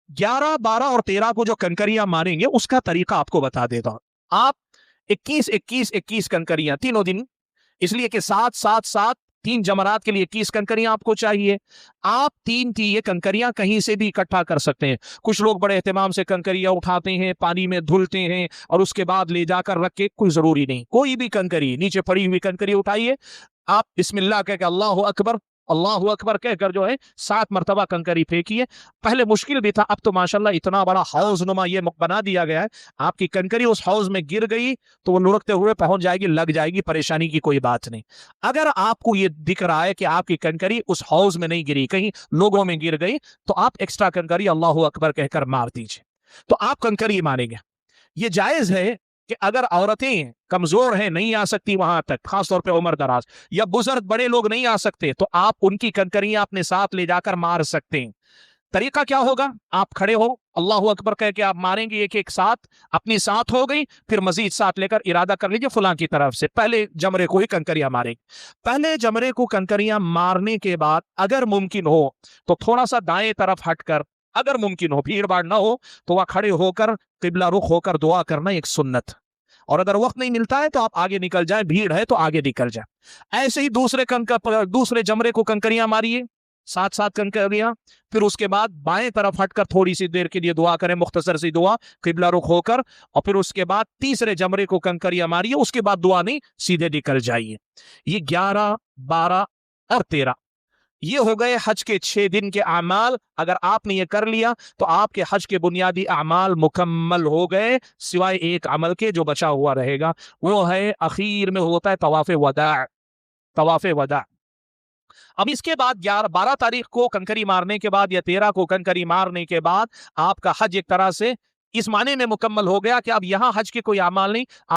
11, 12 और 13 को जो कंकरियां मारेंगे उसका तरीका आपको बता देता हूं। आप 21, 21, 21 कंकरियां तीनों दिन, इसलिए कि 7, 7, 7, 3 जमरात के लिए 21 कंकरियां आपको चाहिए। आप तीन की ये कंकरियां कहीं से भी इकट्ठा कर सकते हैं। कुछ लोग बड़े एहतमाम से कंकरियां उठाते हैं, पानी में धुलते हैं और उसके बाद ले जाकर रख के, कोई जरूरी नहीं। कोई भी कंकरी, नीचे पड़ी हुई कंकरी उठाइए, आप बिस्मिल्लाह कह के अल्लाह अकबर, अल्लाह अकबर कहकर जो है 7 मरतबा कंकरी फेंकिए। पहले मुश्किल भी था, अब तो माशाल्लाह इतना बड़ा हाउस नुमा ये बना दिया गया है। आपकी कंकरी उस हाउस में गिर गई तो वो लुढ़कते हुए पहुंच जाएगी, लग जाएगी, परेशानी की कोई बात नहीं। अगर आपको ये दिख रहा है कि आपकी कंकरी उस हाउस में नहीं गिरी, कहीं लोगों में गिर गई, तो आप एक्स्ट्रा कंकरी अल्लाह अकबर कहकर मार दीजिए। तो आप कंकरी मारेंगे। ये जायज है कि अगर औरतें कमजोर हैं, नहीं आ सकती वहां तक, खासतौर पे उम्र दराज या बुजुर्ग बड़े लोग नहीं आ सकते, तो आप उनकी कंकरियां अपने साथ ले जाकर मार सकते हैं। तरीका क्या होगा? आप खड़े हो, अल्लाह अकबर कह के आप मारेंगे एक एक साथ, अपनी साथ हो गई, फिर मजीद साथ लेकर इरादा कर लीजिए फुलां की तरफ से, पहले जमरे को ही कंकरियां मारेंगे। पहले जमरे को कंकरियां मारने के बाद अगर मुमकिन हो तो थोड़ा सा दाएं तरफ हटकर, अगर मुमकिन हो, भीड़ भाड़ ना हो, तो वह खड़े होकर किबला रुख होकर दुआ करना एक सुन्नत। और अगर वक्त नहीं मिलता है तो आप आगे निकल जाए, भीड़ है तो आगे निकल जाए। ऐसे ही दूसरे जमरे को कंकरियां मारिए, 7 7 कंकरियां। फिर उसके बाद बाएं तरफ हटकर थोड़ी सी देर के लिए दुआ करें, मुख्तसर सी दुआ, किबला रुख होकर। और फिर उसके बाद तीसरे जमरे को कंकरियां मारिए, उसके बाद दुआ नहीं, सीधे निकल जाइए। ये 11, 12 और 13 ये हो गए हज के 6 दिन के अमाल। अगर आपने ये कर लिया तो आपके हज के बुनियादी अमाल मुकम्मल हो गए, सिवाय एक अमल के जो बचा हुआ रहेगा, वो है आखिर में होता है तवाफ वदा। तवाफ वदा। अब इसके बाद 11, 12 तारीख को कंकरी मारने के बाद या 13 को कंकरी मारने के बाद आपका हज एक तरह से इस माने में मुकम्मल हो गया कि अब यहां हज के कोई अमाल नहीं।